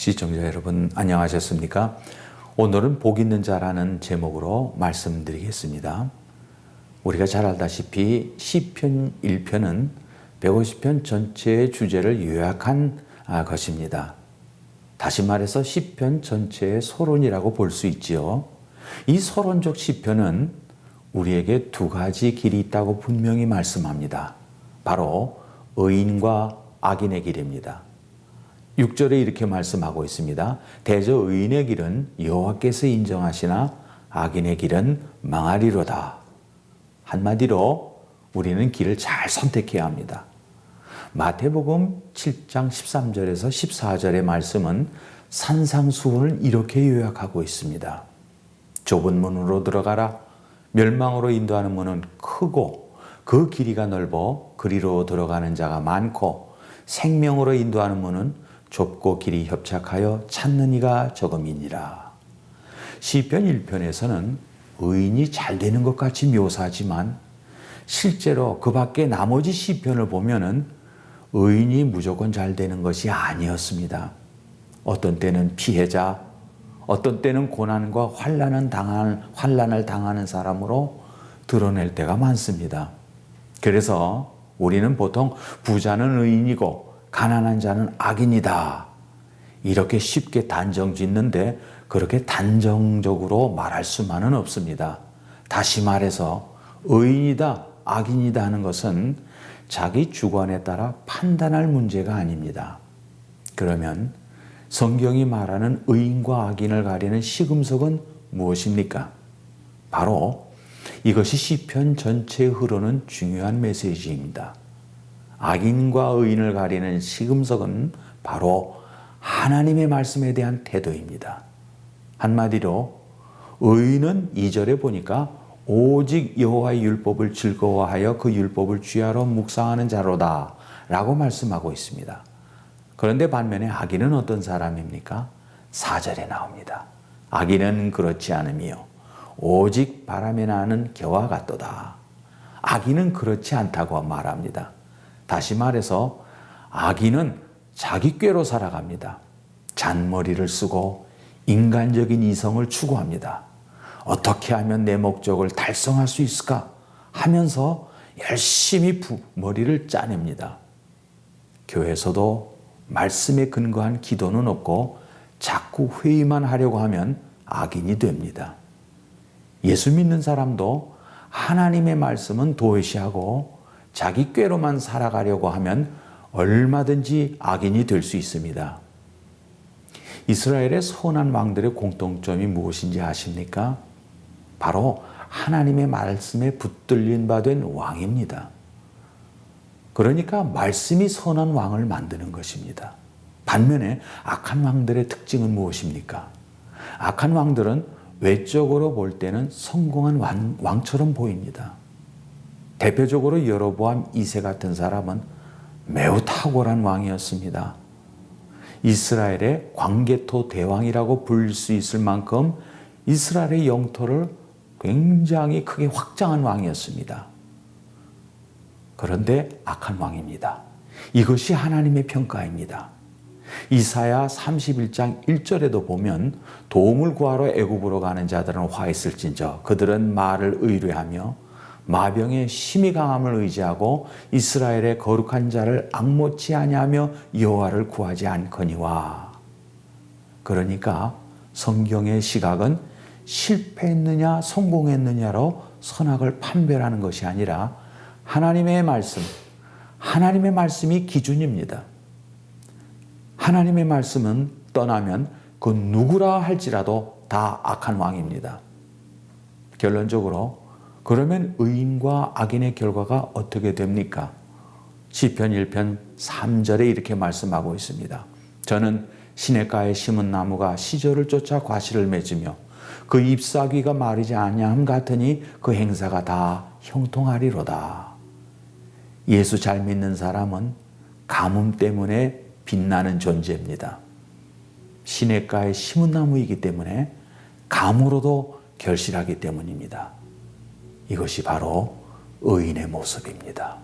시청자 여러분 안녕하셨습니까? 오늘은 복 있는 자라는 제목으로 말씀드리겠습니다. 우리가 잘 알다시피 시편 1편은 150편 전체의 주제를 요약한 것입니다. 다시 말해서 시편 전체의 서론이라고 볼 수 있지요. 이 서론적 시편은 우리에게 두 가지 길이 있다고 분명히 말씀합니다. 바로 의인과 악인의 길입니다. 6절에 이렇게 말씀하고 있습니다. 대저 의인의 길은 여호와께서 인정하시나 악인의 길은 망하리로다. 한마디로 우리는 길을 잘 선택해야 합니다. 마태복음 7장 13절에서 14절의 말씀은 산상수훈을 이렇게 요약하고 있습니다. 좁은 문으로 들어가라. 멸망으로 인도하는 문은 크고 그 길이가 넓어 그리로 들어가는 자가 많고 생명으로 인도하는 문은 좁고 길이 협착하여 찾는 이가 적음이니라. 시편 1편에서는 의인이 잘 되는 것 같이 묘사하지만 실제로 그 밖에 나머지 시편을 보면은 의인이 무조건 잘 되는 것이 아니었습니다. 어떤 때는 피해자, 어떤 때는 고난과 환난을 당하는 사람으로 드러낼 때가 많습니다. 그래서 우리는 보통 부자는 의인이고 가난한 자는 악인이다. 이렇게 쉽게 단정 짓는데 그렇게 단정적으로 말할 수만은 없습니다. 다시 말해서 의인이다, 악인이다 하는 것은 자기 주관에 따라 판단할 문제가 아닙니다. 그러면 성경이 말하는 의인과 악인을 가리는 시금석은 무엇입니까? 바로 이것이 시편 전체에 흐르는 중요한 메시지입니다. 악인과 의인을 가리는 시금석은 바로 하나님의 말씀에 대한 태도입니다. 한마디로 의인은 2절에 보니까 오직 여호와의 율법을 즐거워하여 그 율법을 주야로 묵상하는 자로다 라고 말씀하고 있습니다. 그런데 반면에 악인은 어떤 사람입니까? 4절에 나옵니다. 악인은 그렇지 않으며 오직 바람에 나는 겨와 같도다. 악인은 그렇지 않다고 말합니다. 다시 말해서 악인은 자기 꾀로 살아갑니다. 잔머리를 쓰고 인간적인 이성을 추구합니다. 어떻게 하면 내 목적을 달성할 수 있을까 하면서 열심히 머리를 짜냅니다. 교회에서도 말씀에 근거한 기도는 없고 자꾸 회의만 하려고 하면 악인이 됩니다. 예수 믿는 사람도 하나님의 말씀은 도외시하고 자기 꾀로만 살아가려고 하면 얼마든지 악인이 될 수 있습니다. 이스라엘의 선한 왕들의 공통점이 무엇인지 아십니까? 바로 하나님의 말씀에 붙들린 바 된 왕입니다. 그러니까 말씀이 선한 왕을 만드는 것입니다. 반면에 악한 왕들의 특징은 무엇입니까? 악한 왕들은 외적으로 볼 때는 성공한 왕처럼 보입니다. 대표적으로 여로보암 2세 같은 사람은 매우 탁월한 왕이었습니다. 이스라엘의 광개토 대왕이라고 불릴 수 있을 만큼 이스라엘의 영토를 굉장히 크게 확장한 왕이었습니다. 그런데 악한 왕입니다. 이것이 하나님의 평가입니다. 이사야 31장 1절에도 보면 도움을 구하러 애굽으로 가는 자들은 화 있을진저 그들은 말을 의뢰하며 마병의 심히 강함을 의지하고 이스라엘의 거룩한 자를 앙모치 아니하며 여호와를 구하지 않거니와. 그러니까 성경의 시각은 실패했느냐 성공했느냐로 선악을 판별하는 것이 아니라 하나님의 말씀이 기준입니다. 하나님의 말씀은 떠나면 그 누구라 할지라도 다 악한 왕입니다. 결론적으로 그러면 의인과 악인의 결과가 어떻게 됩니까? 시편 1편 3절에 이렇게 말씀하고 있습니다. 저는 시냇가에 심은 나무가 시절을 쫓아 과실을 맺으며 그 잎사귀가 마르지 아니함 같으니 그 행사가 다 형통하리로다. 예수 잘 믿는 사람은 가뭄 때문에 빛나는 존재입니다. 시냇가에 심은 나무이기 때문에 감으로도 결실하기 때문입니다. 이것이 바로 의인의 모습입니다.